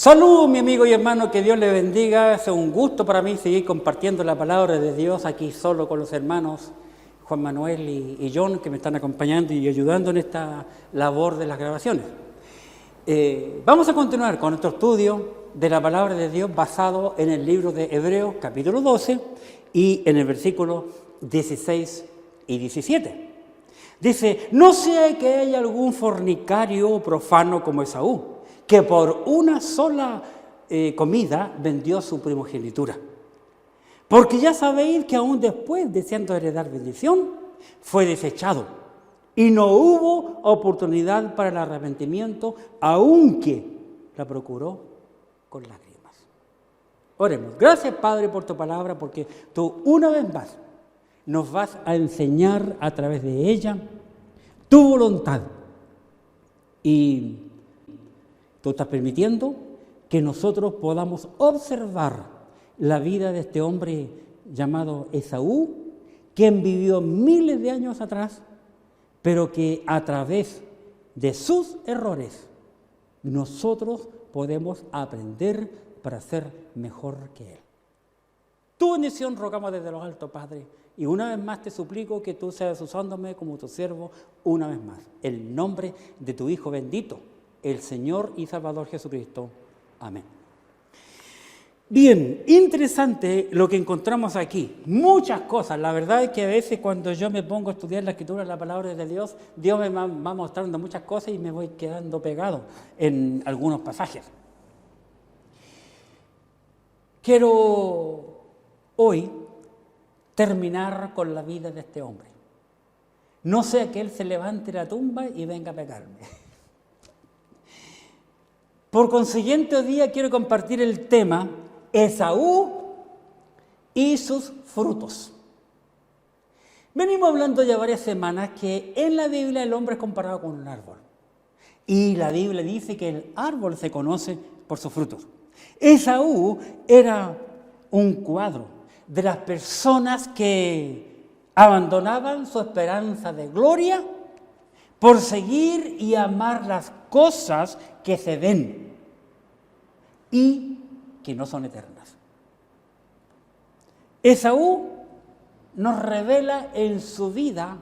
Salud, mi amigo y hermano, que Dios le bendiga. Es un gusto para mí seguir compartiendo la palabra de Dios aquí solo con los hermanos Juan Manuel y John, que me están acompañando y ayudando en esta labor de las grabaciones. Vamos a continuar con nuestro estudio de la palabra de Dios basado en el libro de Hebreos, capítulo 12, y en el versículo 16 y 17. Dice: no sea que haya algún fornicario o profano como Esaú, que por una sola comida vendió su primogenitura. Porque ya sabéis que aún después, deseando heredar bendición, fue desechado, y no hubo oportunidad para el arrepentimiento, aunque la procuró con lágrimas. Oremos. Gracias, Padre, por tu palabra, porque tú una vez más nos vas a enseñar a través de ella tu voluntad. Y tú estás permitiendo que nosotros podamos observar la vida de este hombre llamado Esaú, quien vivió miles de años atrás, pero que a través de sus errores nosotros podemos aprender para ser mejor que él. Tu bendición rogamos desde los altos, Padre, y una vez más te suplico que tú seas usándome como tu siervo una vez más. En el nombre de tu Hijo bendito, el Señor y Salvador Jesucristo. Amén. Bien, interesante lo que encontramos aquí. Muchas cosas. La verdad es que a veces cuando yo me pongo a estudiar la Escritura, la palabra de Dios, Dios me va mostrando muchas cosas y me voy quedando pegado en algunos pasajes. Quiero hoy terminar con la vida de este hombre. No sea que él se levante de la tumba y venga a pegarme. Por consiguiente, hoy día quiero compartir el tema Esaú y sus frutos. Venimos hablando ya varias semanas que en la Biblia el hombre es comparado con un árbol. Y la Biblia dice que el árbol se conoce por sus frutos. Esaú era un cuadro de las personas que abandonaban su esperanza de gloria por seguir y amar las cosas que se ven y que no son eternas. Esaú nos revela en su vida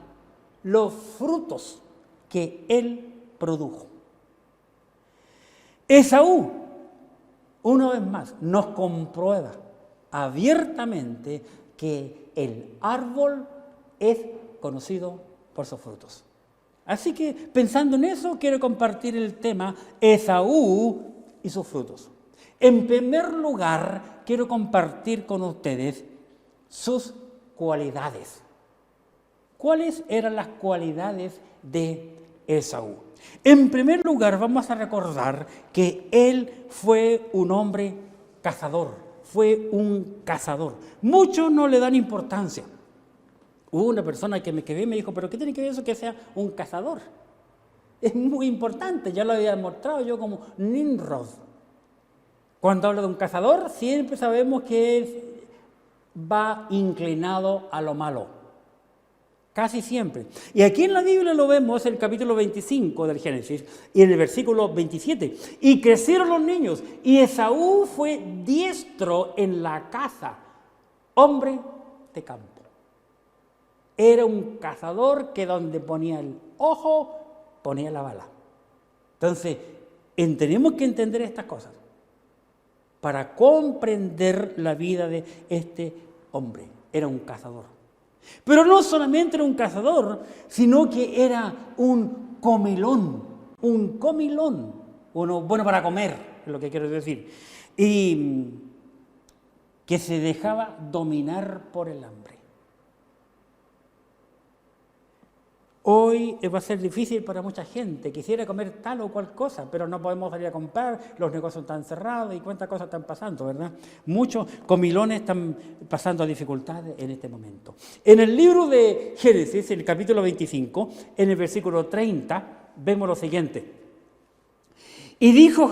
los frutos que él produjo. Esaú, una vez más, nos comprueba abiertamente que el árbol es conocido por sus frutos. Así que, pensando en eso, quiero compartir el tema Esaú y sus frutos. En primer lugar, quiero compartir con ustedes sus cualidades. ¿Cuáles eran las cualidades de Esaú? En primer lugar, vamos a recordar que él fue un hombre cazador, fue un cazador. Muchos no le dan importancia. Hubo una persona que me vi y me dijo: ¿pero qué tiene que ver eso que sea un cazador? Es muy importante, ya lo había mostrado yo como Nimrod. Cuando habla de un cazador, siempre sabemos que va inclinado a lo malo. Casi siempre. Y aquí en la Biblia lo vemos en el capítulo 25 del Génesis y en el versículo 27. Y crecieron los niños, y Esaú fue diestro en la caza, hombre de campo. Era un cazador que donde ponía el ojo, ponía la bala. Entonces, tenemos que entender estas cosas para comprender la vida de este hombre. Era un cazador. Pero no solamente era un cazador, sino que era un comilón. Un comilón. Uno bueno para comer, es lo que quiero decir. Y que se dejaba dominar por el hambre. Hoy va a ser difícil para mucha gente. Quisiera comer tal o cual cosa, pero no podemos salir a comprar, los negocios están cerrados y cuántas cosas están pasando, ¿verdad? Muchos comilones están pasando dificultades en este momento. En el libro de Génesis, en el capítulo 25, en el versículo 30, vemos lo siguiente. Y dijo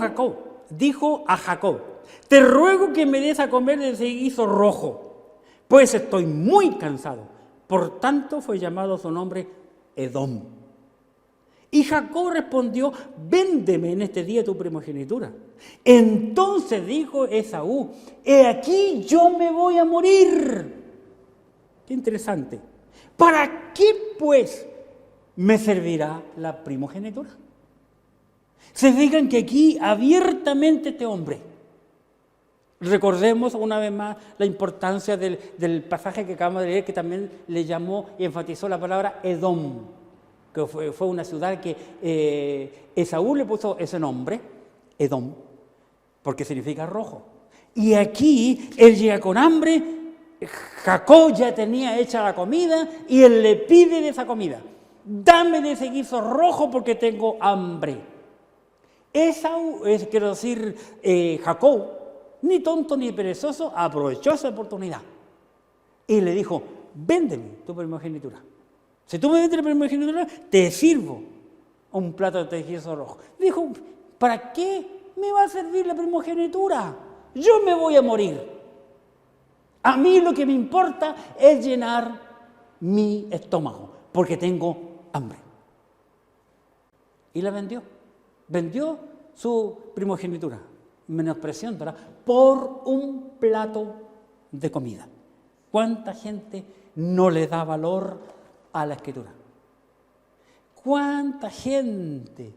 a Jacob: te ruego que me des a comer de ese guiso rojo, pues estoy muy cansado. Por tanto fue llamado su nombre Edom. Y Jacob respondió, véndeme en este día tu primogenitura. Entonces dijo Esaú, he aquí yo me voy a morir. Qué interesante. ¿Para qué pues me servirá la primogenitura? Se fijan que aquí abiertamente este hombre, recordemos una vez más la importancia del pasaje que acabamos de leer, que también le llamó y enfatizó la palabra Edom, que fue una ciudad que Esaú le puso ese nombre, Edom, porque significa rojo. Y aquí él llega con hambre, Jacob ya tenía hecha la comida y él le pide de esa comida. Dame de ese guiso rojo porque tengo hambre. Esaú, quiero decir, Jacob, ni tonto ni perezoso, aprovechó esa oportunidad. Y le dijo, véndeme tu primogenitura. Si tú me vendes la primogenitura, te sirvo un plato de guiso rojo. Dijo, ¿para qué me va a servir la primogenitura? Yo me voy a morir. A mí lo que me importa es llenar mi estómago, porque tengo hambre. Y la vendió. Vendió su primogenitura, menospreciándola por un plato de comida. ¿Cuánta gente no le da valor a la Escritura? ¿Cuánta gente,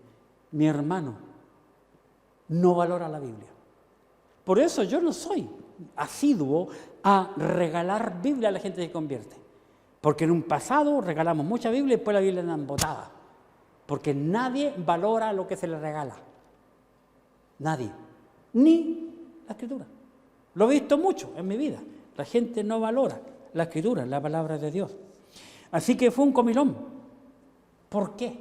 mi hermano, no valora la Biblia? Por eso yo no soy asiduo a regalar Biblia a la gente que se convierte. Porque en un pasado regalamos mucha Biblia y después la Biblia la han botada. Porque nadie valora lo que se le regala. Nadie. Ni la Escritura. Lo he visto mucho en mi vida. La gente no valora la Escritura, la palabra de Dios. Así que fue un comilón. ¿Por qué?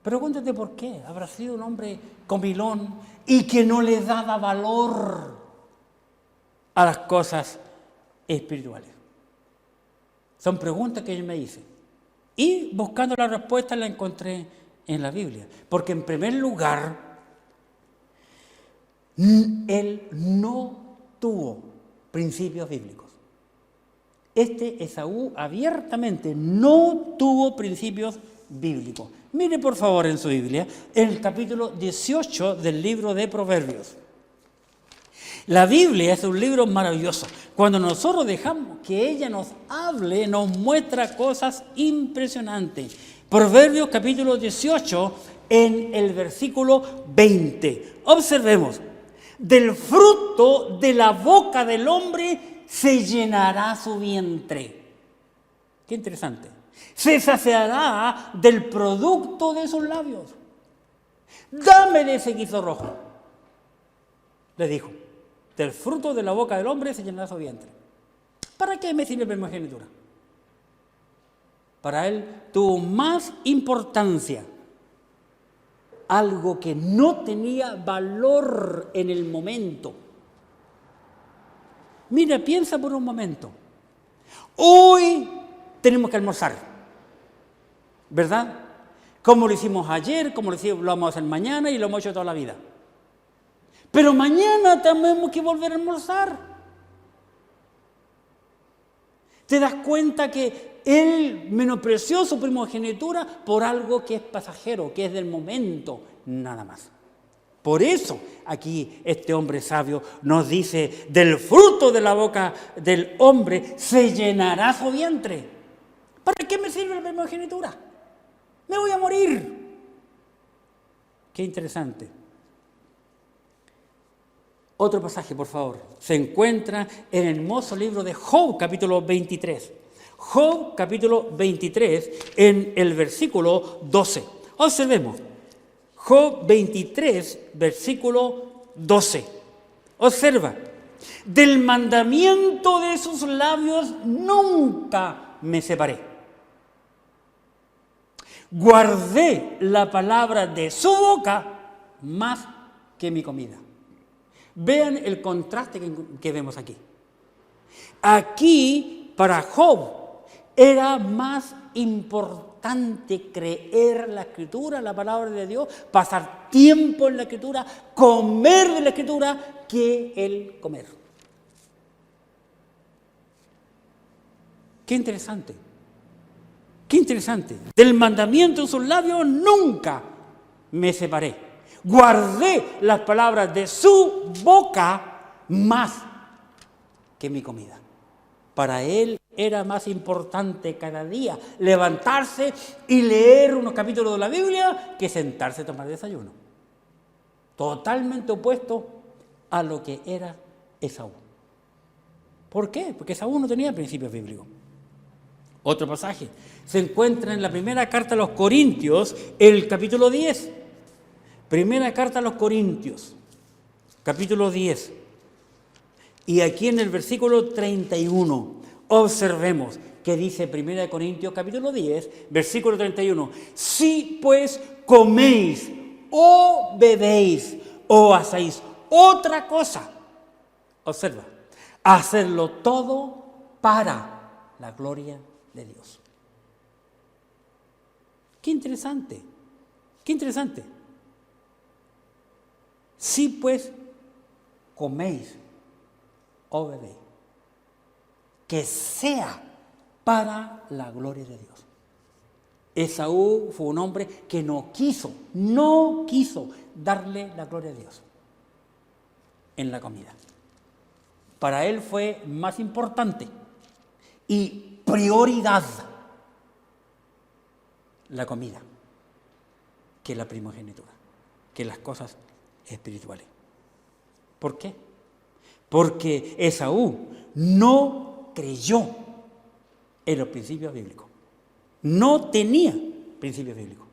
Pregúntate por qué. Habrá sido un hombre comilón y que no le daba valor a las cosas espirituales. Son preguntas que yo me hice. Y buscando la respuesta la encontré en la Biblia. Porque en primer lugar, él no tuvo principios bíblicos. Esaú abiertamente no tuvo principios bíblicos. Mire por favor en su Biblia, en el capítulo 18 del libro de Proverbios. La Biblia es un libro maravilloso. Cuando nosotros dejamos que ella nos hable, nos muestra cosas impresionantes. Proverbios capítulo 18, en el versículo 20. Observemos. Del fruto de la boca del hombre se llenará su vientre. Qué interesante. Se saciará del producto de sus labios. Dame de ese guiso rojo, le dijo. Del fruto de la boca del hombre se llenará su vientre. ¿Para qué me sirve la primogenitura? Para él tuvo más importancia algo que no tenía valor en el momento. Mira, piensa por un momento. Hoy tenemos que almorzar, ¿verdad? Como lo hicimos ayer, como lo vamos a hacer mañana y lo hemos hecho toda la vida. Pero mañana tenemos que volver a almorzar. ¿Te das cuenta que él menospreció su primogenitura por algo que es pasajero, que es del momento, nada más? Por eso aquí este hombre sabio nos dice, del fruto de la boca del hombre se llenará su vientre. ¿Para qué me sirve la primogenitura? Me voy a morir. Qué interesante. Otro pasaje, por favor. Se encuentra en el hermoso libro de Job, capítulo 23. Job, capítulo 23, en el versículo 12. Observemos. Job 23, versículo 12. Observa. Del mandamiento de sus labios nunca me separé. Guardé la palabra de su boca más que mi comida. Vean el contraste que vemos aquí. Aquí, para Job, era más importante creer la Escritura, la palabra de Dios, pasar tiempo en la Escritura, comer de la Escritura, que el comer. Qué interesante. Qué interesante. Del mandamiento en sus labios nunca me separé. Guardé las palabras de su boca más que mi comida. Para él era más importante cada día levantarse y leer unos capítulos de la Biblia que sentarse a tomar desayuno. Totalmente opuesto a lo que era Esaú. ¿Por qué? Porque Esaú no tenía principios bíblicos. Otro pasaje se encuentra en la primera carta a los Corintios, el capítulo 10. Primera carta a los Corintios, capítulo 10. Y aquí en el versículo 31, observemos que dice 1 Corintios capítulo 10, versículo 31. Si pues coméis o bebéis o hacéis otra cosa, observa, hacerlo todo para la gloria de Dios. Qué interesante, qué interesante. Si pues coméis o bebéis, que sea para la gloria de Dios. Esaú fue un hombre que no quiso darle la gloria a Dios en la comida. Para él fue más importante y prioridad la comida que la primogenitura, que las cosas espirituales. ¿Por qué? Porque Esaú no creyó en los principios bíblicos. No tenía principios bíblicos.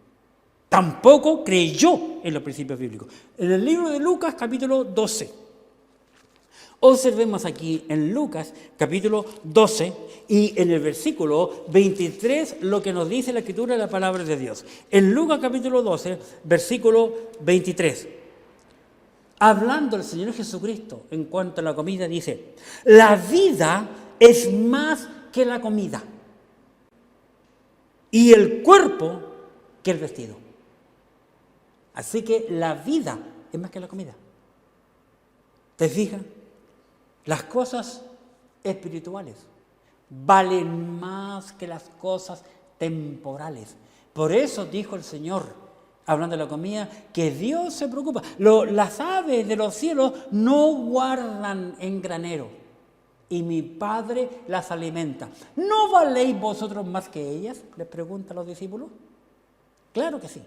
Tampoco creyó en los principios bíblicos. En el libro de Lucas, capítulo 12. Observemos aquí en Lucas, capítulo 12, y en el versículo 23, lo que nos dice la Escritura de la palabra de Dios. En Lucas, capítulo 12, versículo 23. Hablando el Señor Jesucristo en cuanto a la comida, dice: la vida es más que la comida, y el cuerpo que el vestido. Así que la vida es más que la comida. ¿Te fijas? Las cosas espirituales valen más que las cosas temporales. Por eso dijo el Señor, hablando de la comida, que Dios se preocupa. Las aves de los cielos no guardan en granero, y mi Padre las alimenta. ¿No valéis vosotros más que ellas?, les pregunta a los discípulos. Claro que sí,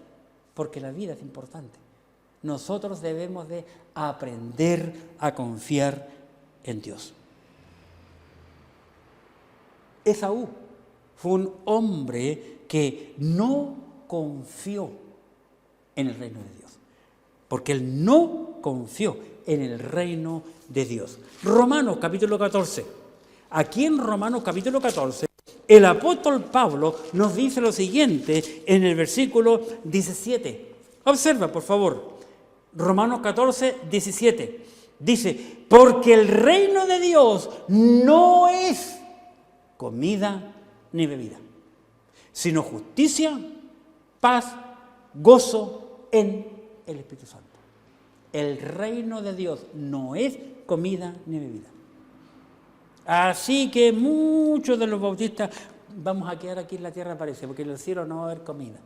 porque la vida es importante. Nosotros debemos de aprender a confiar en Dios. Esaú fue un hombre que no confió en el reino de Dios, porque él no confió en el reino de Dios. Romanos capítulo 14. Aquí en Romanos capítulo 14, el apóstol Pablo nos dice lo siguiente en el versículo 17. Observa, por favor. Romanos 14, 17. Dice: porque el reino de Dios no es comida ni bebida, sino justicia, paz, gozo en el Espíritu Santo. El reino de Dios no es comida ni bebida. Así que muchos de los bautistas vamos a quedar aquí en la tierra, parece, porque en el cielo no va a haber comida.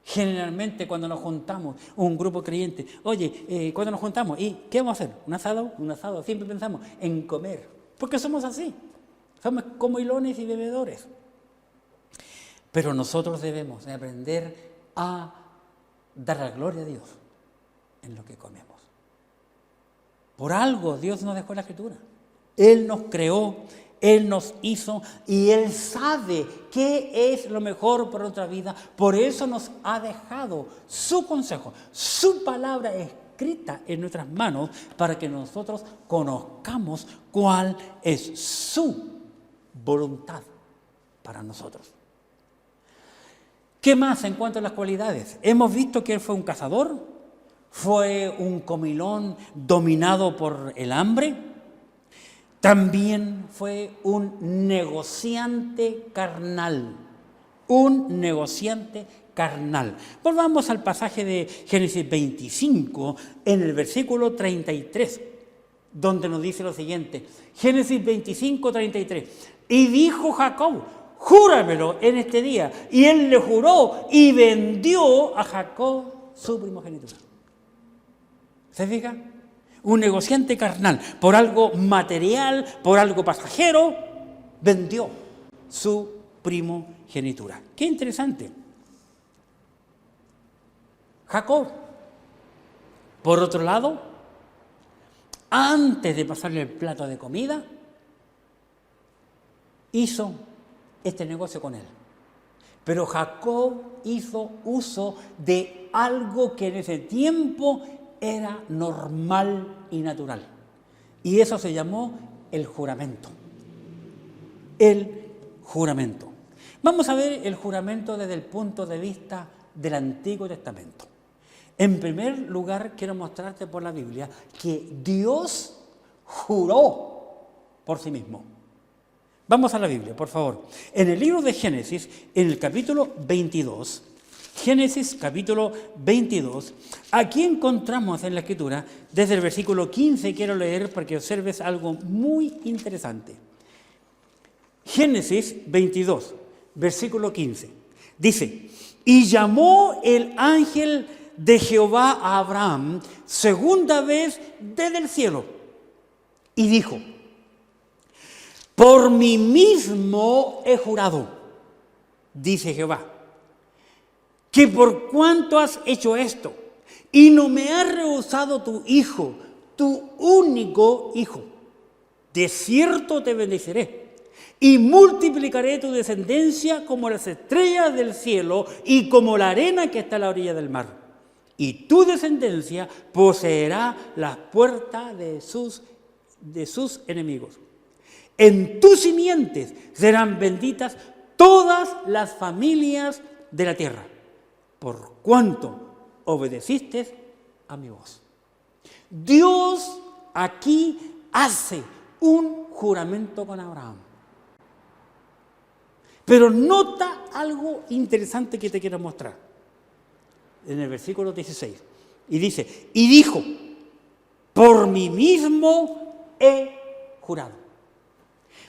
Generalmente cuando nos juntamos, un grupo creyente, oye, cuando nos juntamos, ¿y qué vamos a hacer? ¿Un asado? Un asado. Siempre pensamos en comer, porque somos así. Somos comilones y bebedores. Pero nosotros debemos de aprender a dar la gloria a Dios en lo que comemos. Por algo Dios nos dejó la Escritura. Él nos creó, Él nos hizo y Él sabe qué es lo mejor para nuestra vida. Por eso nos ha dejado su consejo, su palabra escrita en nuestras manos, para que nosotros conozcamos cuál es su voluntad para nosotros. ¿Qué más en cuanto a las cualidades? Hemos visto que él fue un cazador, fue un comilón dominado por el hambre. También fue un negociante carnal, Volvamos al pasaje de Génesis 25, en el versículo 33, donde nos dice lo siguiente. Génesis 25, 33. Y dijo Jacob: júramelo en este día. Y él le juró y vendió a Jacob su primogenitura. ¿Se fija? Un negociante carnal, por algo material, por algo pasajero, vendió su primogenitura. Qué interesante. Jacob, por otro lado, antes de pasarle el plato de comida, hizo este negocio con él. Pero Jacob hizo uso de algo que en ese tiempo era normal y natural. Y eso se llamó el juramento. El juramento. Vamos a ver el juramento desde el punto de vista del Antiguo Testamento. En primer lugar, quiero mostrarte por la Biblia que Dios juró por sí mismo. Vamos a la Biblia, por favor. En el libro de Génesis, en el capítulo 22, Génesis capítulo 22, aquí encontramos en la Escritura, desde el versículo 15, quiero leer para que observes algo muy interesante. Génesis 22, versículo 15, dice: y llamó el ángel de Jehová a Abraham segunda vez desde el cielo, y dijo: por mí mismo he jurado, dice Jehová, que por cuanto has hecho esto, y no me has rehusado tu hijo, tu único hijo, de cierto te bendeciré, y multiplicaré tu descendencia como las estrellas del cielo y como la arena que está a la orilla del mar. Y tu descendencia poseerá las puertas de sus enemigos. En tus simientes serán benditas todas las familias de la tierra, por cuanto obedeciste a mi voz. Dios aquí hace un juramento con Abraham. Pero nota algo interesante que te quiero mostrar. En el versículo 16. Y dice: y dijo: por mí mismo he jurado.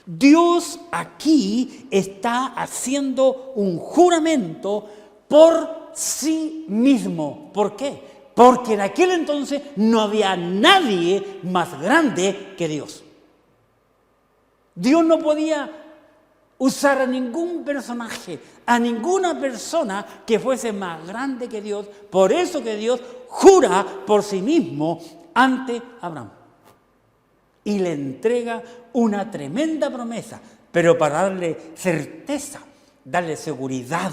Dios aquí está haciendo un juramento por sí mismo. ¿Por qué? Porque en aquel entonces no había nadie más grande que Dios. Dios no podía usar a ningún personaje, a ninguna persona que fuese más grande que Dios. Por eso que Dios jura por sí mismo ante Abraham. Y le entrega una tremenda promesa, pero para darle certeza, darle seguridad,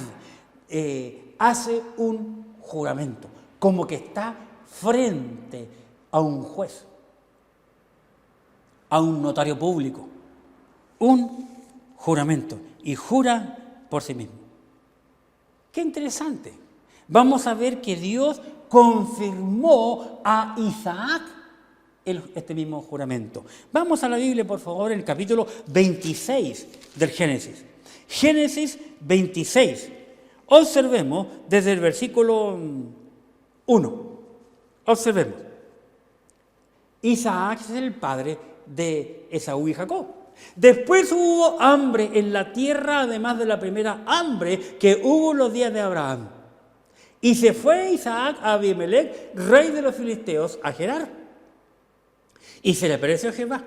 hace un juramento, como que está frente a un juez, a un notario público, un juramento, y jura por sí mismo. Qué interesante. Vamos a ver que Dios confirmó a Isaac este mismo juramento. Vamos a la Biblia, por favor, en el capítulo 26 del Génesis. Génesis 26. Observemos desde el versículo 1. Observemos. Isaac es el padre de Esaú y Jacob. Después hubo hambre en la tierra, además de la primera hambre que hubo en los días de Abraham. Y se fue Isaac a Abimelech, rey de los filisteos, a Gerar. Y se le apareció Jehová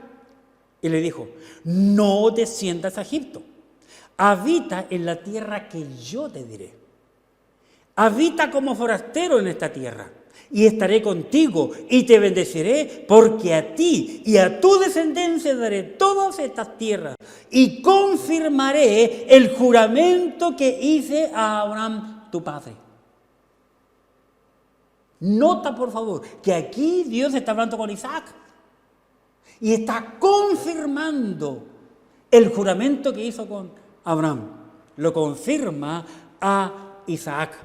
y le dijo: no desciendas a Egipto, habita en la tierra que yo te diré. Habita como forastero en esta tierra, y estaré contigo, y te bendeciré, porque a ti y a tu descendencia daré todas estas tierras, y confirmaré el juramento que hice a Abraham tu padre. Nota, por favor, que aquí Dios está hablando con Isaac. Y está confirmando el juramento que hizo con Abraham. Lo confirma a Isaac.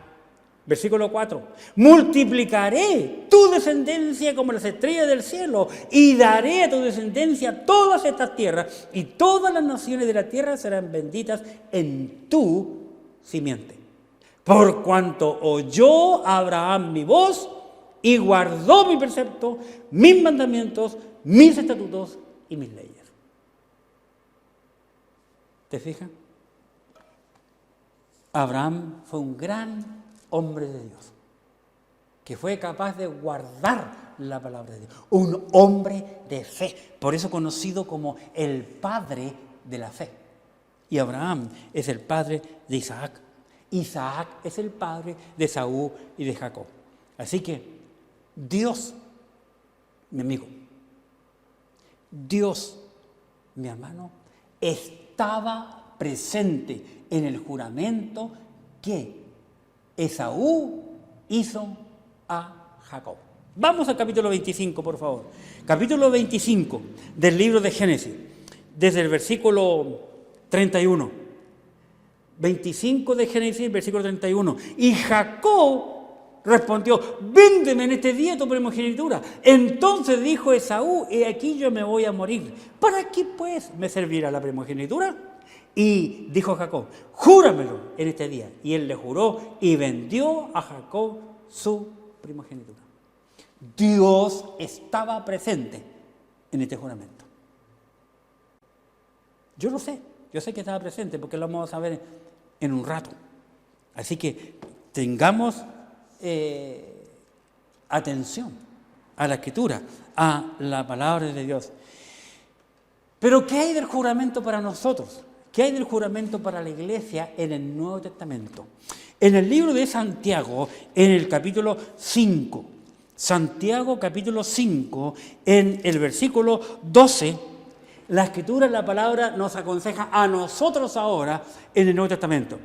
Versículo 4. Multiplicaré tu descendencia como las estrellas del cielo, y daré a tu descendencia todas estas tierras, y todas las naciones de la tierra serán benditas en tu simiente. Por cuanto oyó Abraham mi voz y guardó mi precepto, mis mandamientos, mis estatutos y mis leyes. ¿Te fijas? Abraham fue un gran hombre de Dios, que fue capaz de guardar la palabra de Dios. Un hombre de fe, por eso conocido como el padre de la fe. Y Abraham es el padre de Isaac. Isaac es el padre de Esaú y de Jacob. Así que Dios, mi amigo, Dios, mi hermano, estaba presente en el juramento que Esaú hizo a Jacob. Vamos al capítulo 25, por favor. Capítulo 25 del libro de Génesis, desde el versículo 31. 25 de Génesis, versículo 31. Y Jacob respondió: véndeme en este día tu primogenitura. Entonces dijo Esaú: he aquí yo me voy a morir. ¿Para qué pues me servirá la primogenitura? Y dijo Jacob: júramelo en este día. Y él le juró y vendió a Jacob su primogenitura. Dios estaba presente en este juramento. Yo lo sé, yo sé que estaba presente porque lo vamos a ver en un rato. Así que tengamos atención a la Escritura, a la palabra de Dios. Pero ¿qué hay del juramento para nosotros? ¿Qué hay del juramento para la iglesia en el Nuevo Testamento? En el libro de Santiago, en el capítulo 5, Santiago capítulo 5, en el versículo 12, la Escritura, la palabra, nos aconseja a nosotros ahora en el Nuevo Testamento.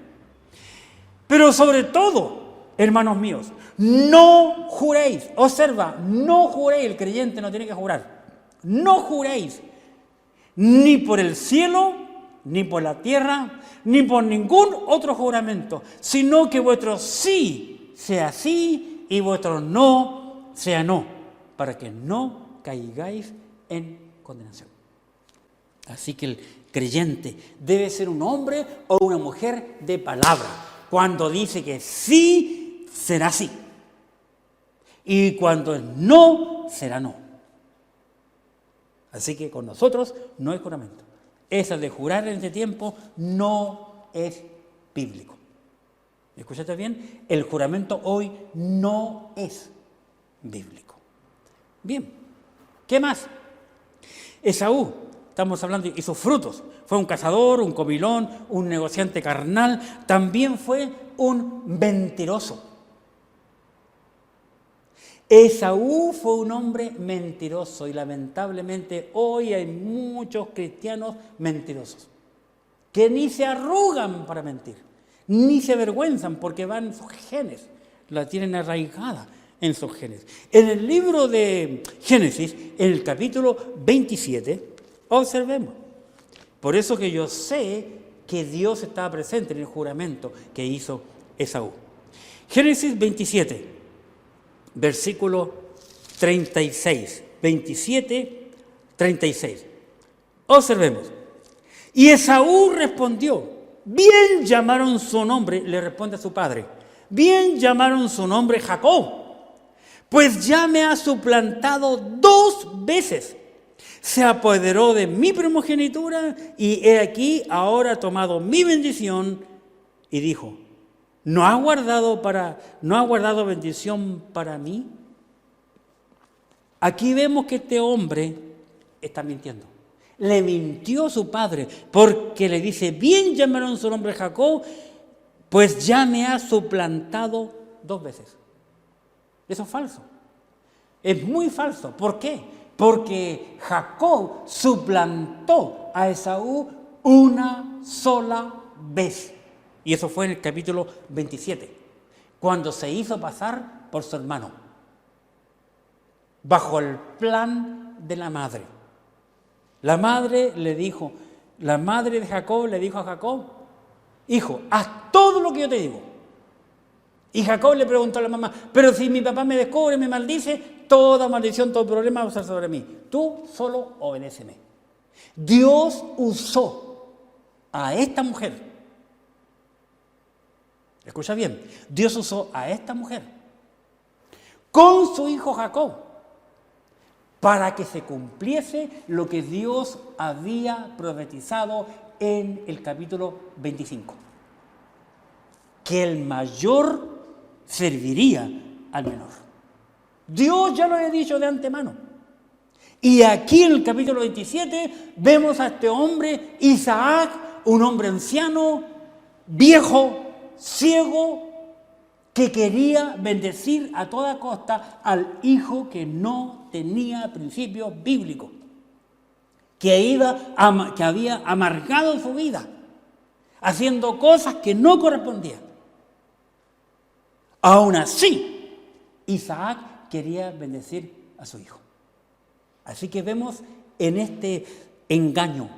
Pero sobre todo, hermanos míos, no juréis, observa, no juréis, el creyente no tiene que jurar, no juréis ni por el cielo, ni por la tierra, ni por ningún otro juramento, sino que vuestro sí sea sí y vuestro no sea no, para que no caigáis en condenación. Así que el creyente debe ser un hombre o una mujer de palabra. Cuando dice que sí, será sí. Y cuando es no, será no. Así que con nosotros no hay juramento. Eso de jurar en este tiempo no es bíblico. ¿Me escuchaste bien? El juramento hoy no es bíblico. Bien, ¿qué más? Esaú, estamos hablando, y sus frutos. Fue un cazador, un comilón, un negociante carnal. También fue un mentiroso. Esaú fue un hombre mentiroso y lamentablemente hoy hay muchos cristianos mentirosos que ni se arrugan para mentir, ni se avergüenzan porque van en sus genes, la tienen arraigada en sus genes. En el libro de Génesis, en el capítulo 27, observemos. Por eso que yo sé que Dios estaba presente en el juramento que hizo Esaú. Génesis 27. Versículo 36, 27, 36. Observemos. Y Esaú respondió: bien llamaron su nombre, le responde a su padre, bien llamaron su nombre Jacob, pues ya me ha suplantado 2 veces. Se apoderó de mi primogenitura y he aquí ahora ha tomado mi bendición. Y dijo: ¿No ha guardado bendición para mí? Aquí vemos que este hombre está mintiendo. Le mintió a su padre porque le dice: bien llamaron su nombre Jacob, pues ya me ha suplantado 2 veces. Eso es falso. Es muy falso. ¿Por qué? Porque Jacob suplantó a Esaú una sola vez. Y eso fue en el capítulo 27, cuando se hizo pasar por su hermano, bajo el plan de la madre. La madre de Jacob le dijo a Jacob: hijo, haz todo lo que yo te digo. Y Jacob le preguntó a la mamá: pero si mi papá me descubre, me maldice, toda maldición, todo problema va a ser sobre mí. Tú solo obedéceme. Dios usó a esta mujer. Escucha bien, Dios usó a esta mujer con su hijo Jacob para que se cumpliese lo que Dios había profetizado en el capítulo 25. que el mayor serviría al menor. Dios ya lo había dicho de antemano. Y aquí en el capítulo 27 vemos a este hombre, Isaac, un hombre anciano, viejo, ciego, que quería bendecir a toda costa al hijo que no tenía principios bíblicos, que había amargado su vida, haciendo cosas que no correspondían. Aún así, Isaac quería bendecir a su hijo. Así que vemos en este engaño,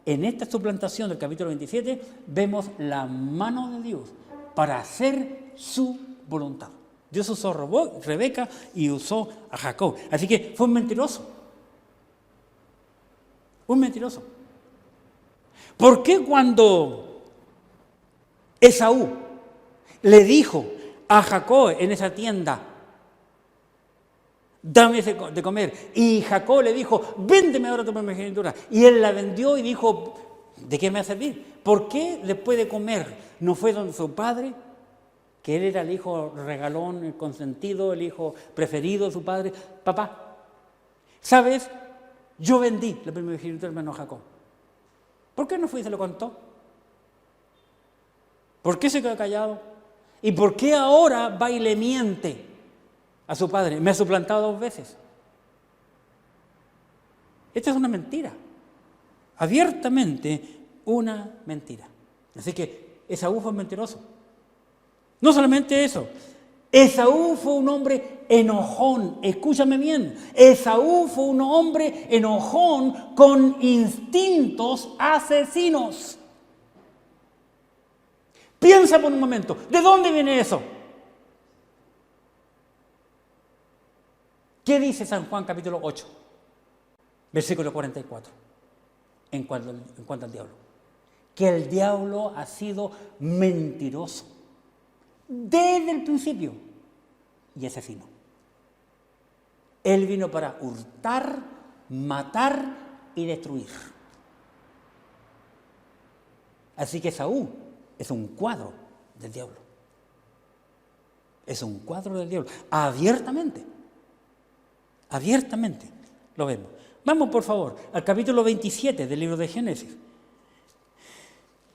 en esta suplantación del capítulo 27, vemos la mano de Dios para hacer su voluntad. Dios usó a Rebeca y usó a Jacob. Así que fue un mentiroso. Un mentiroso. ¿Por qué cuando Esaú le dijo a Jacob en esa tienda, dame de comer, y Jacob le dijo, véndeme ahora tu primogenitura, y él la vendió y dijo, ¿de qué me va a servir? ¿Por qué después de comer no fue donde su padre, que él era el hijo regalón, el consentido, el hijo preferido de su padre? Papá, ¿sabes? Yo vendí la primogenitura del hermano Jacob. ¿Por qué no fue y se lo contó? ¿Por qué se quedó callado? ¿Y por qué ahora va y le miente a su padre? Me ha suplantado 2 veces. Esta es una mentira. Abiertamente una mentira. Así que Esaú fue mentiroso. No solamente eso. Esaú fue un hombre enojón. Escúchame bien. Esaú fue un hombre enojón con instintos asesinos. Piensa por un momento. ¿De dónde viene eso? ¿Qué dice San Juan capítulo 8, versículo 44, en cuanto al diablo? Que el diablo ha sido mentiroso desde el principio y asesino. Él vino para hurtar, matar y destruir. Así que Esaú es un cuadro del diablo. Es un cuadro del diablo, abiertamente. Abiertamente lo vemos. Vamos, por favor, al capítulo 27 del libro de Génesis.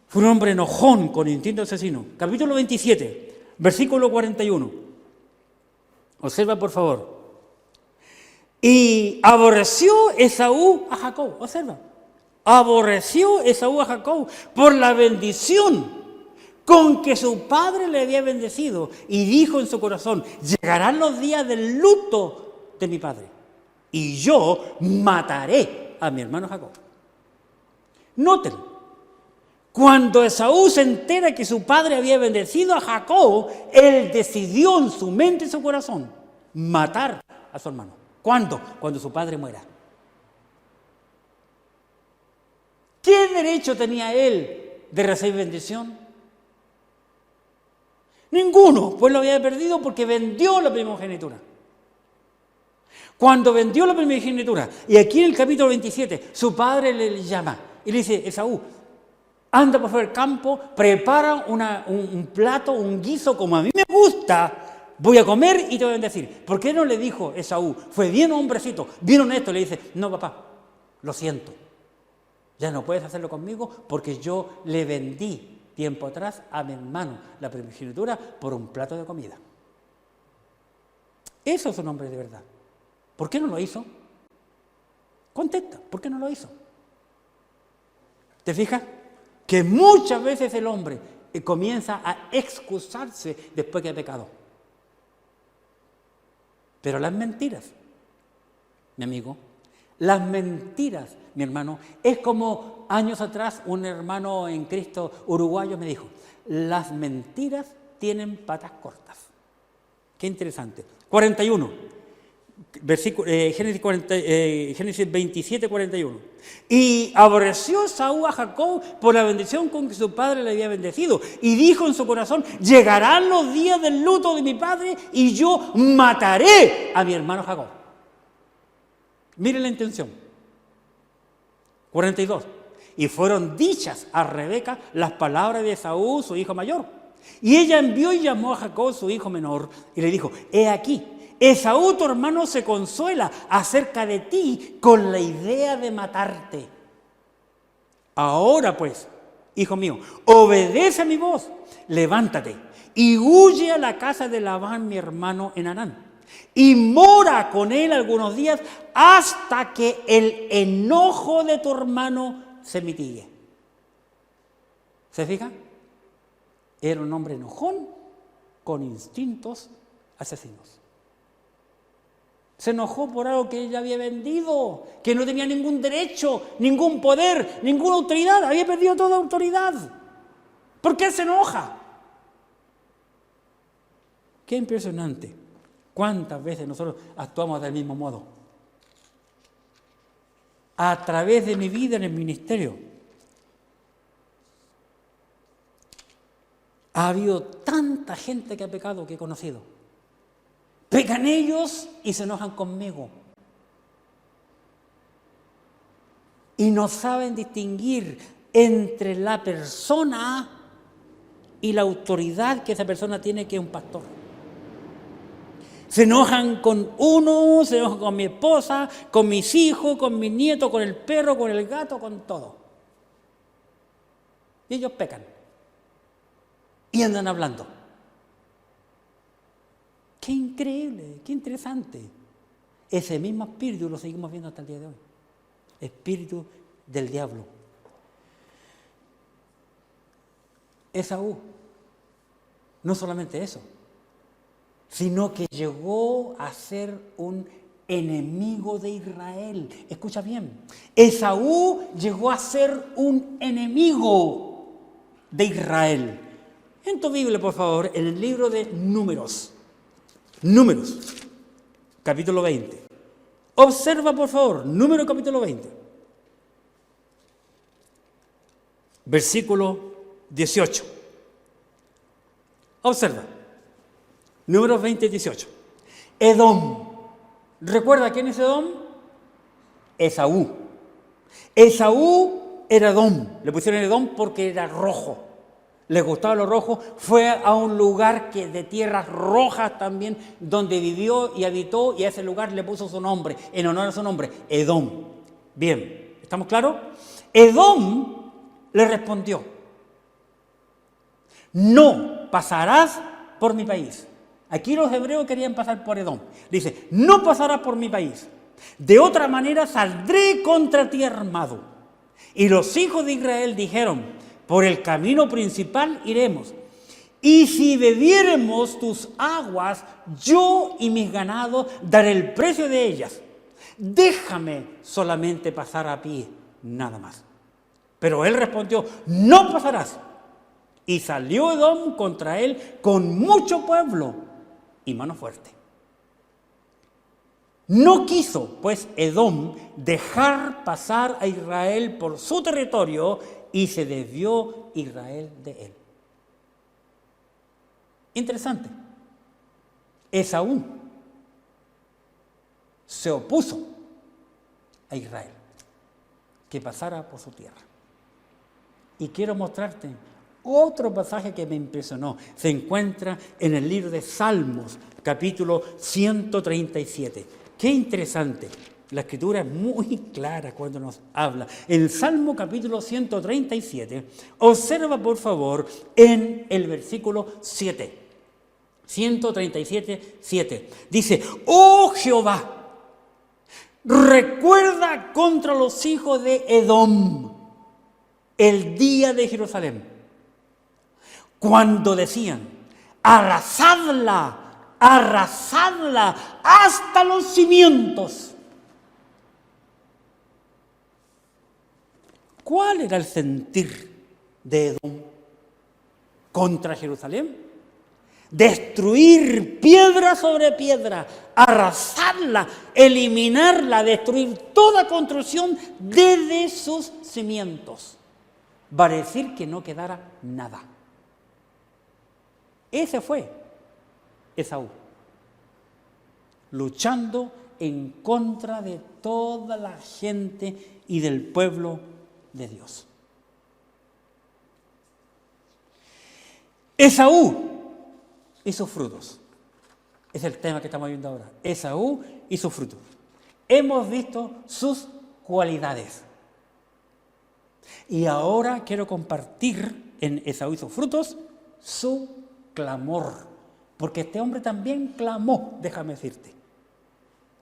Fue un hombre enojón con instinto asesino. Capítulo 27, versículo 41. Observa, por favor. Y aborreció Esaú a Jacob. Observa. Aborreció Esaú a Jacob por la bendición con que su padre le había bendecido. Y dijo en su corazón, llegarán los días del luto de mi padre, y yo mataré a mi hermano Jacob. Noten, cuando Esaú se entera que su padre había bendecido a Jacob, él decidió en su mente y su corazón matar a su hermano. ¿Cuándo? Cuando su padre muera. ¿Qué derecho tenía él de recibir bendición? Ninguno, pues lo había perdido porque vendió la primogenitura. Cuando vendió la primogenitura, y aquí en el capítulo 27, su padre le llama y le dice, Esaú, anda por fuera del campo, prepara un plato, un guiso como a mí me gusta, voy a comer y te voy a bendecir. ¿Por qué no le dijo Esaú? Fue bien hombrecito, bien honesto, le dice, no papá, lo siento, ya no puedes hacerlo conmigo porque yo le vendí tiempo atrás a mi hermano la primogenitura por un plato de comida. Eso es un hombre de verdad. ¿Por qué no lo hizo? Contesta, ¿por qué no lo hizo? ¿Te fijas? Que muchas veces el hombre comienza a excusarse después que ha pecado. Pero las mentiras, mi amigo, las mentiras, mi hermano, es como años atrás un hermano en Cristo uruguayo me dijo, las mentiras tienen patas cortas. Qué interesante. 41. Génesis 27, 41. Y aborreció Esaú a Jacob por la bendición con que su padre le había bendecido. Y dijo en su corazón, llegarán los días del luto de mi padre y yo mataré a mi hermano Jacob. Miren la intención. 42. Y fueron dichas a Rebeca las palabras de Esaú, su hijo mayor. Y ella envió y llamó a Jacob, su hijo menor, y le dijo: he aquí, Esaú tu hermano se consuela acerca de ti con la idea de matarte. Ahora pues, hijo mío, obedece a mi voz, levántate y huye a la casa de Labán mi hermano en Harán, y mora con él algunos días hasta que el enojo de tu hermano se mitigue. ¿Se fija? Era un hombre enojón con instintos asesinos. Se enojó por algo que ella había vendido, que no tenía ningún derecho, ningún poder, ninguna autoridad. Había perdido toda autoridad. ¿Por qué se enoja? Qué impresionante. ¿Cuántas veces nosotros actuamos del mismo modo? A través de mi vida en el ministerio, ha habido tanta gente que ha pecado que he conocido. Pecan ellos y se enojan conmigo. Y no saben distinguir entre la persona y la autoridad que esa persona tiene, que es un pastor. Se enojan con uno, se enojan con mi esposa, con mis hijos, con mis nietos, con el perro, con el gato, con todo. Y ellos pecan. Y andan hablando. ¡Qué increíble! ¡Qué interesante! Ese mismo espíritu lo seguimos viendo hasta el día de hoy. Espíritu del diablo. Esaú, no solamente eso, sino que llegó a ser un enemigo de Israel. Escucha bien, Esaú llegó a ser un enemigo de Israel. En tu Biblia, por favor, en el libro de Números, capítulo 20. Observa, por favor, Números capítulo 20, versículo 18. Observa, Números 20, 18. Edom. ¿Recuerda quién es Edom? Esaú. Esaú era Edom. Le pusieron Edom porque era rojo. Les gustaba lo rojo. Fue a un lugar de tierras rojas también, donde vivió y habitó, y a ese lugar le puso su nombre, en honor a su nombre, Edom. Bien, ¿estamos claros? Edom le respondió: no pasarás por mi país. Aquí los hebreos querían pasar por Edom. Dice: no pasarás por mi país. De otra manera saldré contra ti armado. Y los hijos de Israel dijeron: por el camino principal iremos. Y si bebiéremos tus aguas, yo y mis ganados daré el precio de ellas. Déjame solamente pasar a pie, nada más. Pero él respondió: no pasarás. Y salió Edom contra él con mucho pueblo y mano fuerte. No quiso, pues, Edom dejar pasar a Israel por su territorio, y se desvió Israel de él. Interesante. Esaú se opuso a Israel que pasara por su tierra. Y quiero mostrarte otro pasaje que me impresionó. Se encuentra en el libro de Salmos, capítulo 137. Qué interesante. La Escritura es muy clara cuando nos habla. En Salmo capítulo 137, observa por favor en el versículo 7. 137, 7. Dice: oh Jehová, recuerda contra los hijos de Edom el día de Jerusalén, cuando decían: arrasadla, arrasadla hasta los cimientos. ¿Cuál era el sentir de Edom contra Jerusalén? Destruir piedra sobre piedra, arrasarla, eliminarla, destruir toda construcción desde sus cimientos. Va a decir que no quedara nada. Ese fue Esaú, luchando en contra de toda la gente y del pueblo de Dios. Esaú y sus frutos. Es el tema que estamos viendo ahora. Esaú y sus frutos. Hemos visto sus cualidades. Y ahora quiero compartir en Esaú y sus frutos su clamor. Porque este hombre también clamó, déjame decirte.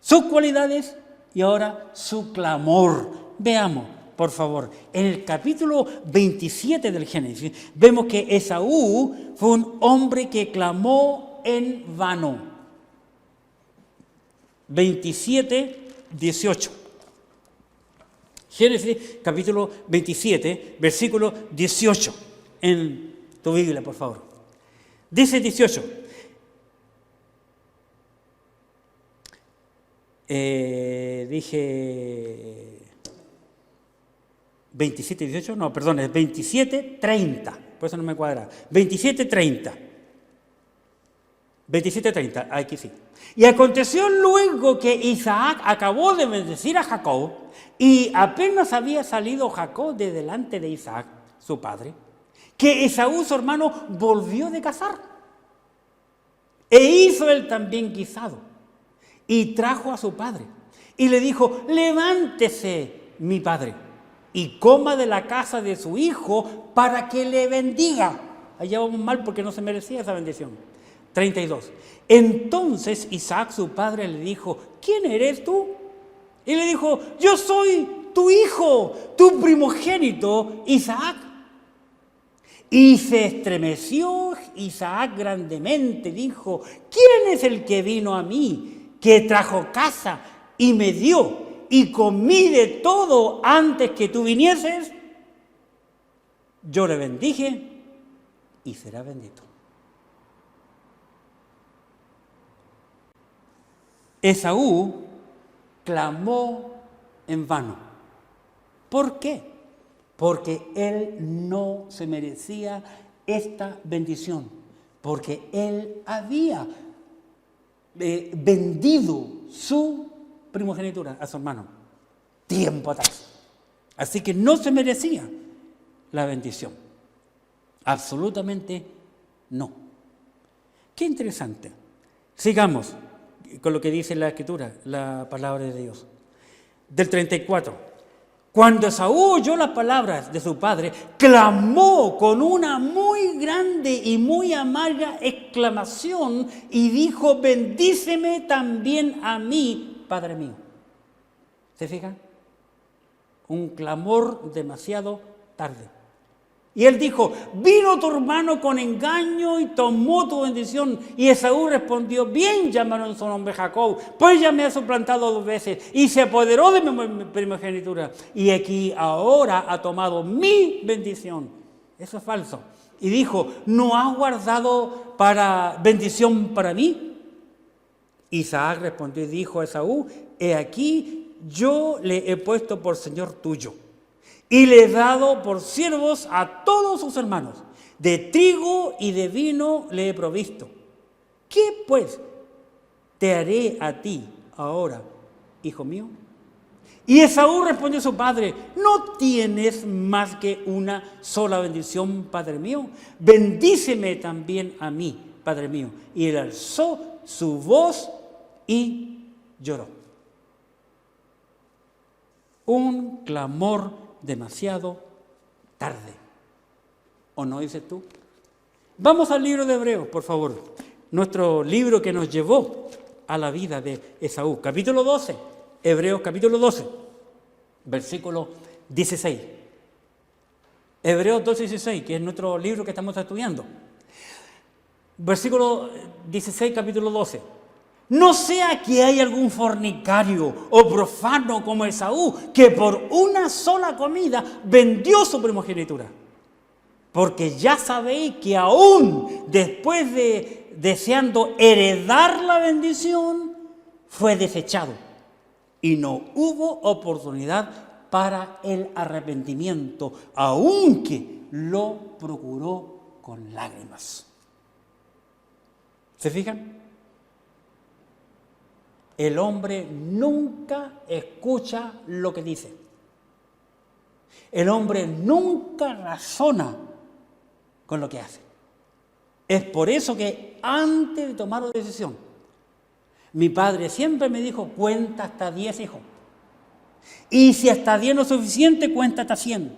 Sus cualidades y ahora su clamor. Veamos, por favor, en el capítulo 27 del Génesis, vemos que Esaú fue un hombre que clamó en vano. 27, 18. Génesis, capítulo 27, versículo 18. En tu Biblia, por favor. Dice 18. Dije 27, 18, no, perdón, es 27, 30, por eso no me cuadra. 27, 30. 27, 30, aquí sí. Y aconteció luego que Isaac acabó de bendecir a Jacob, y apenas había salido Jacob de delante de Isaac, su padre, que Esaú, su hermano, volvió de cazar. E hizo él también guisado. Y trajo a su padre, y le dijo, levántese, mi padre, y coma de la casa de su hijo para que le bendiga. Allá vamos mal porque no se merecía esa bendición. 32. Entonces Isaac, su padre, le dijo, ¿quién eres tú? Y le dijo, yo soy tu hijo, tu primogénito, Isaac. Y se estremeció Isaac grandemente, dijo, ¿quién es el que vino a mí? Que trajo casa y me dio, y comí de todo antes que tú vinieses. Yo le bendije y será bendito. Esaú clamó en vano. ¿Por qué? Porque él no se merecía esta bendición, porque él había vendido su primogenitura a su hermano tiempo atrás. Así que no se merecía la bendición. Absolutamente no. Qué interesante. Sigamos con lo que dice la Escritura, la palabra de Dios. Del 34. Cuando Esaú oyó las palabras de su padre, clamó con una muy grande y muy amarga exclamación y dijo, bendíceme también a mí, Padre mío. ¿Se fijan? Un clamor demasiado tarde. Y él dijo, vino tu hermano con engaño y tomó tu bendición. Y Esaú respondió, bien llamaron su nombre Jacob, pues ya me ha suplantado 2 veces y se apoderó de mi primogenitura. Y aquí ahora ha tomado mi bendición. Eso es falso. Y dijo, ¿no has guardado bendición para mí? Isaac respondió y dijo a Esaú, he aquí yo le he puesto por señor tuyo. Y le he dado por siervos a todos sus hermanos. De trigo y de vino le he provisto. ¿Qué pues te haré a ti ahora, hijo mío? Y Esaú respondió a su padre, ¿no tienes más que una sola bendición, padre mío? Bendíceme también a mí, padre mío. Y él alzó su voz y lloró. Un clamor demasiado tarde. ¿O no dices tú? Vamos al libro de Hebreos, por favor. Nuestro libro que nos llevó a la vida de Esaú. Capítulo 12. Hebreos capítulo 12. Versículo 16. Hebreos 12, 16, que es nuestro libro que estamos estudiando. Versículo 16, capítulo 12. No sea que haya algún fornicario o profano como Esaú, que por una sola comida vendió su primogenitura. Porque ya sabéis que aún después de deseando heredar la bendición, fue desechado. Y no hubo oportunidad para el arrepentimiento, aunque lo procuró con lágrimas. ¿Se fijan? El hombre nunca escucha lo que dice. El hombre nunca razona con lo que hace. Es por eso que antes de tomar una decisión, mi padre siempre me dijo, cuenta hasta 10 hijos. Y si hasta 10 no es suficiente, cuenta hasta 100.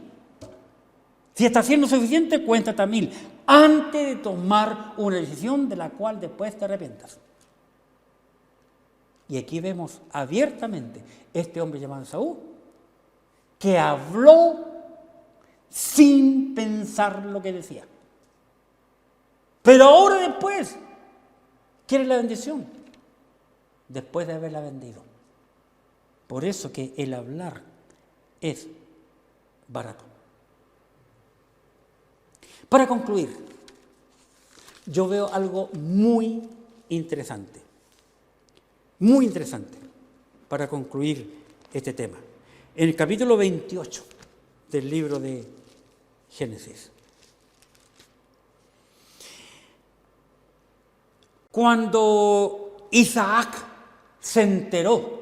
Si hasta 100 no es suficiente, cuenta hasta 1000. Antes de tomar una decisión de la cual después te arrepientas. Y aquí vemos abiertamente este hombre llamado Esaú, que habló sin pensar lo que decía. Pero ahora después quiere la bendición, después de haberla vendido. Por eso que el hablar es barato. Para concluir, yo veo algo muy interesante para concluir este tema. En el capítulo 28 del libro de Génesis. Cuando Isaac se enteró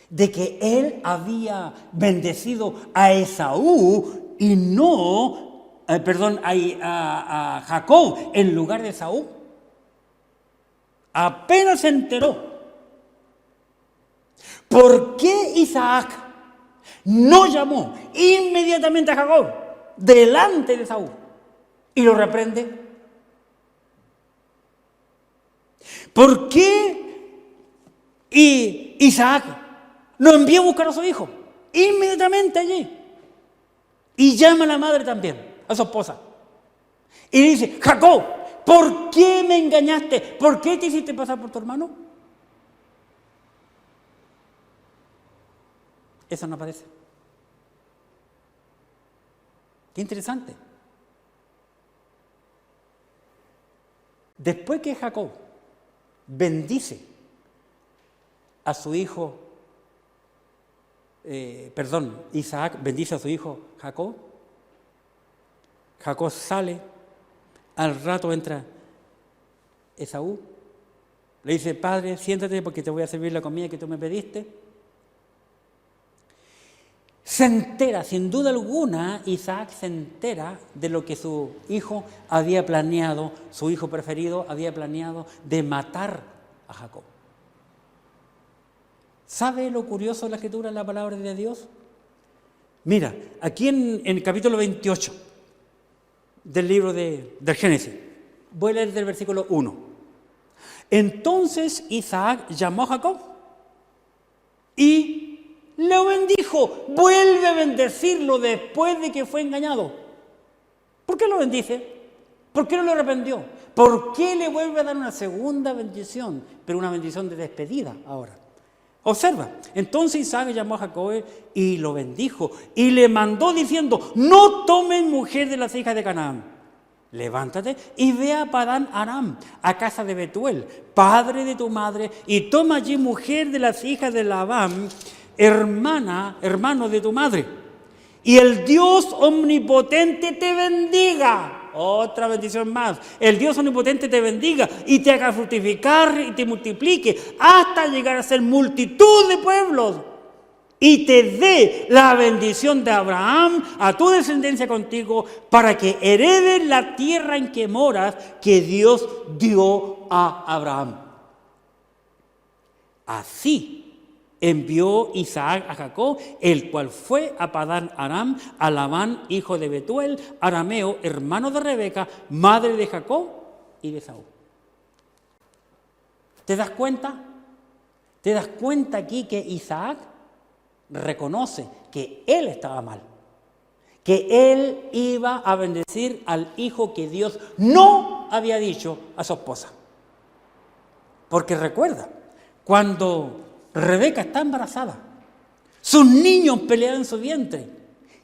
de que él había bendecido a Esaú y no, a Jacob en lugar de Esaú, apenas se enteró. ¿Por qué Isaac no llamó inmediatamente a Jacob delante de Esaú y lo reprende? ¿Por qué Isaac no envió a buscar a su hijo inmediatamente allí? Y llama a la madre también, a su esposa. Y dice, Jacob, ¿por qué me engañaste? ¿Por qué te hiciste pasar por tu hermano? Eso no aparece. Qué interesante. Después que Jacob bendice a su hijo, Isaac bendice a su hijo Jacob. Jacob sale, al rato entra Esaú, le dice, padre, siéntate porque te voy a servir la comida que tú me pediste. Se entera, sin duda alguna, Isaac se entera de lo que su hijo había planeado, su hijo preferido había planeado de matar a Jacob. ¿Sabe lo curioso de la escritura en la palabra de Dios? Mira, aquí en el capítulo 28 del libro del Génesis, voy a leer del versículo 1. Entonces Isaac llamó a Jacob y lo bendijo. Vuelve a bendecirlo después de que fue engañado. ¿Por qué lo bendice? ¿Por qué no lo arrepintió? ¿Por qué le vuelve a dar una segunda bendición? Pero una bendición de despedida ahora. Observa, entonces Isaac llamó a Jacob y lo bendijo y le mandó diciendo, no tomen mujer de las hijas de Canaán. Levántate y ve a Padán Aram, a casa de Betuel, padre de tu madre, y toma allí mujer de las hijas de Labán, hermano de tu madre. Y el Dios omnipotente te bendiga. Otra bendición más. El Dios omnipotente te bendiga y te haga fructificar y te multiplique hasta llegar a ser multitud de pueblos. Y te dé la bendición de Abraham a tu descendencia contigo para que heredes la tierra en que moras que Dios dio a Abraham. Así envió Isaac a Jacob, el cual fue a Padán Aram, a Labán, hijo de Betuel, arameo, hermano de Rebeca, madre de Jacob y de Esaú. ¿Te das cuenta? ¿Te das cuenta aquí que Isaac reconoce que él estaba mal? Que él iba a bendecir al hijo que Dios no había dicho a su esposa. Porque recuerda, cuando Rebeca está embarazada, sus niños pelean en su vientre,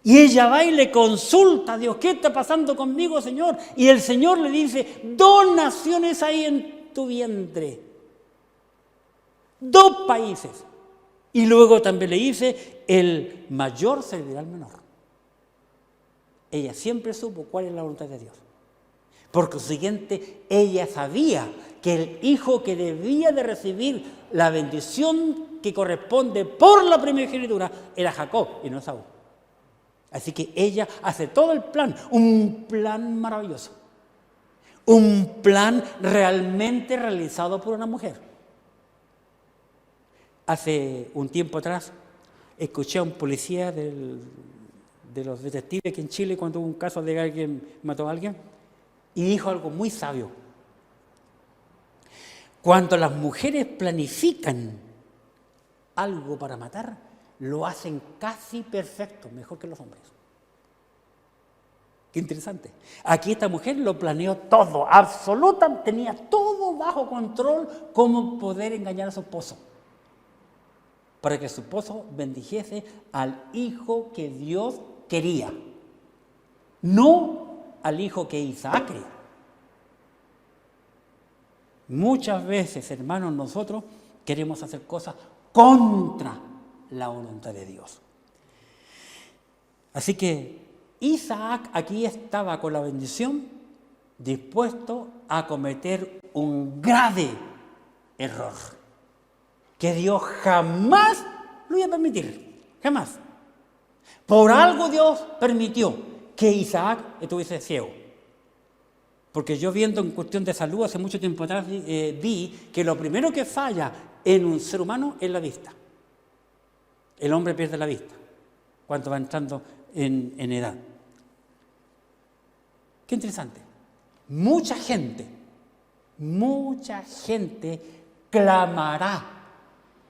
y ella va y le consulta a Dios, ¿qué está pasando conmigo, Señor? Y el Señor le dice, 2 naciones hay en tu vientre, 2 países. Y luego también le dice, el mayor servirá al menor. Ella siempre supo cuál es la voluntad de Dios. Por consiguiente, ella sabía que el hijo que debía de recibir la bendición que corresponde por la primogenitura era Jacob y no Esaú. Así que ella hace todo el plan, un plan maravilloso. un plan realmente realizado por una mujer. Hace un tiempo atrás escuché a un policía de los detectives aquí en Chile cuando hubo un caso de que alguien mató a alguien y dijo algo muy sabio. Cuando las mujeres planifican algo para matar, lo hacen casi perfecto, mejor que los hombres. Qué interesante. Aquí esta mujer lo planeó todo, absolutamente, tenía todo bajo control, cómo poder engañar a su esposo, para que su esposo bendijese al hijo que Dios quería, no al hijo que Isaac quería. Muchas veces, hermanos, nosotros queremos hacer cosas contra la voluntad de Dios. Así que Isaac aquí estaba con la bendición, dispuesto a cometer un grave error que Dios jamás lo iba a permitir, jamás. Por algo Dios permitió que Isaac estuviese ciego. Porque yo viendo en cuestión de salud hace mucho tiempo atrás vi que lo primero que falla en un ser humano es la vista. El hombre pierde la vista cuando va entrando en edad. Qué interesante. Mucha gente clamará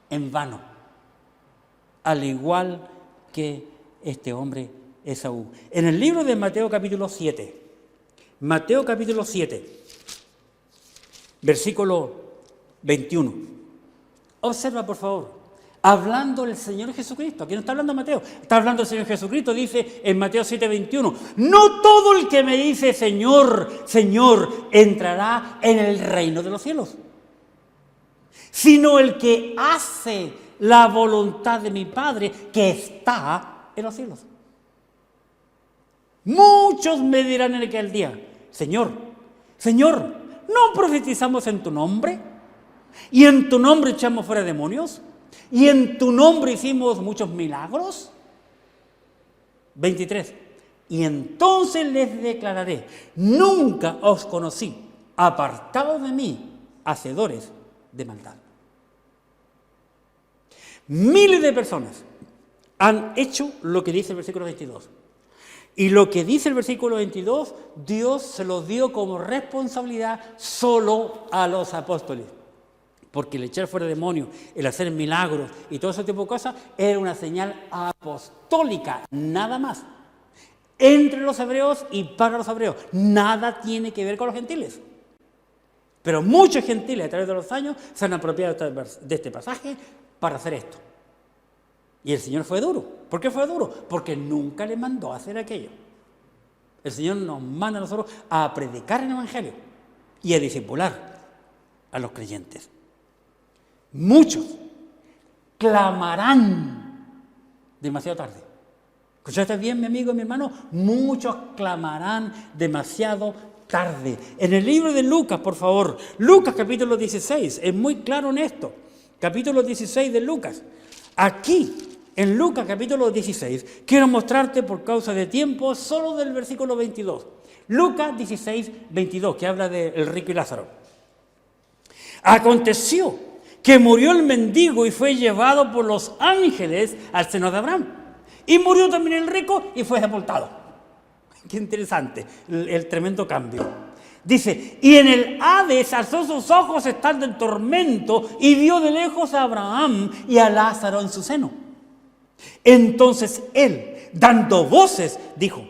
en vano, al igual que este hombre Esaú. En el libro de Mateo capítulo 7, versículo 21. Observa, por favor. Hablando el Señor Jesucristo, aquí no está hablando Mateo, está hablando el Señor Jesucristo, dice en Mateo 7:21, no todo el que me dice Señor, Señor, entrará en el reino de los cielos, sino el que hace la voluntad de mi Padre que está en los cielos. Muchos me dirán en aquel día, Señor, Señor, ¿no profetizamos en tu nombre? ¿Y en tu nombre echamos fuera demonios? ¿Y en tu nombre hicimos muchos milagros? 23. Y entonces les declararé, nunca os conocí, apartados de mí, hacedores de maldad. Miles de personas han hecho lo que dice el versículo 22. Y lo que dice el versículo 22, Dios se lo dio como responsabilidad solo a los apóstoles. Porque el echar fuera demonios, el hacer milagros y todo ese tipo de cosas era una señal apostólica, nada más. Entre los hebreos y para los hebreos. Nada tiene que ver con los gentiles. Pero muchos gentiles a través de los años se han apropiado de este pasaje para hacer esto. Y el Señor fue duro. ¿Por qué fue duro? Porque nunca le mandó a hacer aquello. El Señor nos manda a nosotros a predicar el Evangelio y a discipular a los creyentes. Muchos clamarán demasiado tarde. ¿Escuchaste bien, mi amigo y mi hermano? Muchos clamarán demasiado tarde. En el libro de Lucas, por favor, Lucas capítulo 16, es muy claro en esto. Capítulo 16 de Lucas. Aquí, en Lucas capítulo 16, quiero mostrarte por causa de tiempo solo del versículo 22. Lucas 16, 22, que habla del rico y Lázaro. Aconteció que murió el mendigo y fue llevado por los ángeles al seno de Abraham. Y murió también el rico y fue sepultado. Qué interesante el tremendo cambio. Dice, y en el Hades alzó sus ojos estando en tormento y vio de lejos a Abraham y a Lázaro en su seno. Entonces él, dando voces, dijo,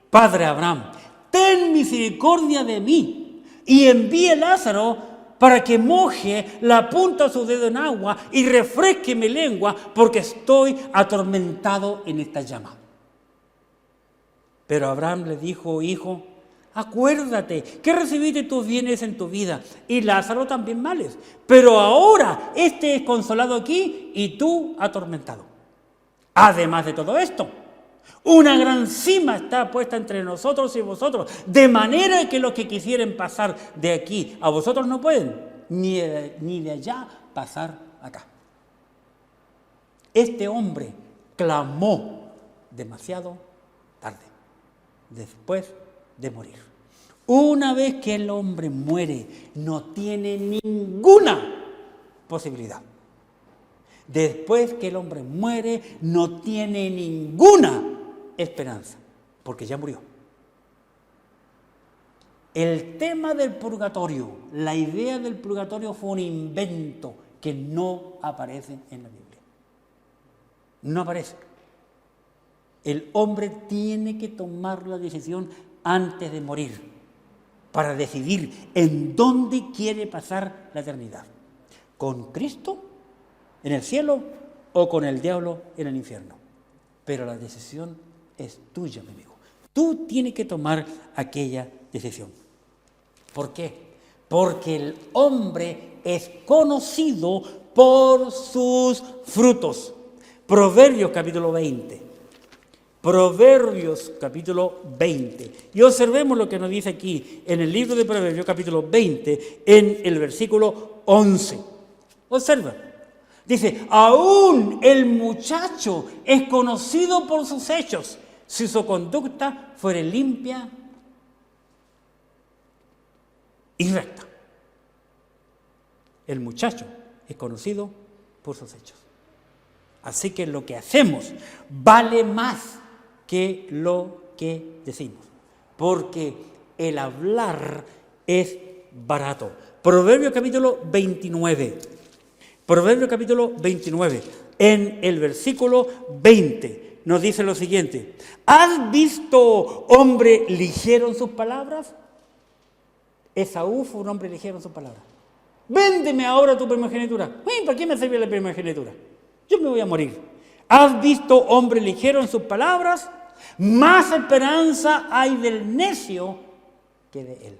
Padre Abraham, ten misericordia de mí y envíe a Lázaro para que moje la punta de su dedo en agua y refresque mi lengua, porque estoy atormentado en esta llama. Pero Abraham le dijo, hijo, acuérdate que recibiste tus bienes en tu vida y Lázaro también males, pero ahora este es consolado aquí y tú atormentado. Además de todo esto, una gran cima está puesta entre nosotros y vosotros, de manera que los que quisieren pasar de aquí a vosotros no pueden, ni de allá pasar acá. Este hombre clamó demasiado tarde, después de morir. Una vez que el hombre muere, no tiene ninguna posibilidad. Después que el hombre muere, no tiene ninguna esperanza, porque ya murió. El tema del purgatorio, la idea del purgatorio fue un invento que no aparece en la Biblia. No aparece. El hombre tiene que tomar la decisión antes de morir para decidir en dónde quiere pasar la eternidad. ¿Con Cristo en el cielo o con el diablo en el infierno? Pero la decisión es tuya, mi amigo. Tú tienes que tomar aquella decisión. ¿Por qué? Porque el hombre es conocido por sus frutos. Proverbios capítulo 20. Proverbios capítulo 20. Y observemos lo que nos dice aquí en el libro de Proverbios capítulo 20, en el versículo 11. Observa. Dice, aún el muchacho es conocido por sus hechos, si su conducta fuere limpia y recta. El muchacho es conocido por sus hechos. Así que lo que hacemos vale más que lo que decimos, porque el hablar es barato. Proverbios capítulo 29. Proverbios capítulo 29, en el versículo 20, nos dice lo siguiente. ¿Has visto hombre ligero en sus palabras? Esaú fue un hombre ligero en sus palabras. Véndeme ahora tu primogenitura. ¿Para qué me sirve la primogenitura? Yo me voy a morir. ¿Has visto hombre ligero en sus palabras? Más esperanza hay del necio que de él.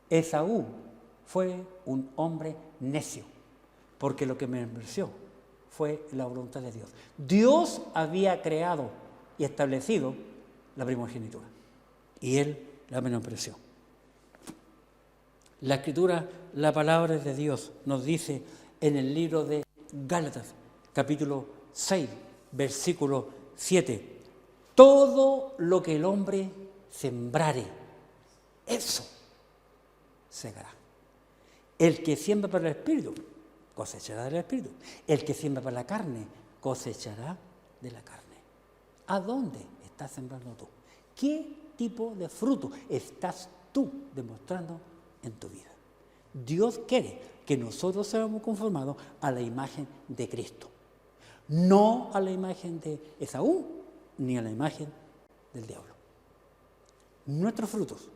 Esaú fue un hombre necio, porque lo que menospreció fue la voluntad de Dios. Dios había creado y establecido la primogenitura, y él la menospreció. La Escritura, la palabra de Dios, nos dice en el libro de Gálatas, capítulo 6, versículo 7, todo lo que el hombre sembrare, eso segará. El que siembra para el Espíritu, cosechará del Espíritu. El que siembra para la carne, cosechará de la carne. ¿A dónde estás sembrando tú? ¿Qué tipo de fruto estás tú demostrando en tu vida? Dios quiere que nosotros seamos conformados a la imagen de Cristo, no a la imagen de Esaú, ni a la imagen del diablo. Nuestros frutos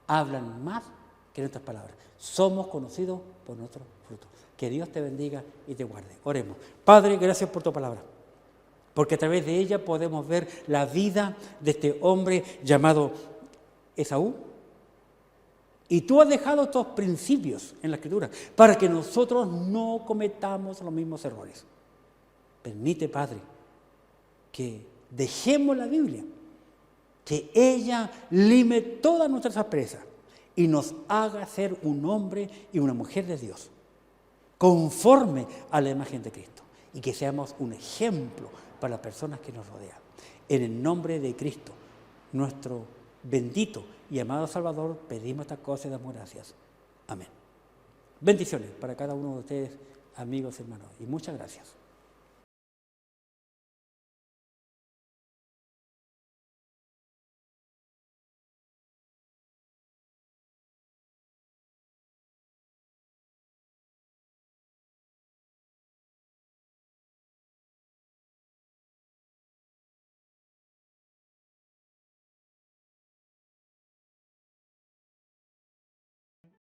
hablan más que nuestras palabras. Somos conocidos por nuestros frutos. Que Dios te bendiga y te guarde. Oremos. Padre, gracias por tu palabra, porque a través de ella podemos ver la vida de este hombre llamado Esaú. Y tú has dejado estos principios en la Escritura para que nosotros no cometamos los mismos errores. Permite, Padre, que dejemos la Biblia, que ella lime todas nuestras asperezas y nos haga ser un hombre y una mujer de Dios, conforme a la imagen de Cristo, y que seamos un ejemplo para las personas que nos rodean. En el nombre de Cristo, nuestro bendito y amado Salvador, pedimos estas cosas y damos gracias. Amén. Bendiciones para cada uno de ustedes, amigos y hermanos, y muchas gracias.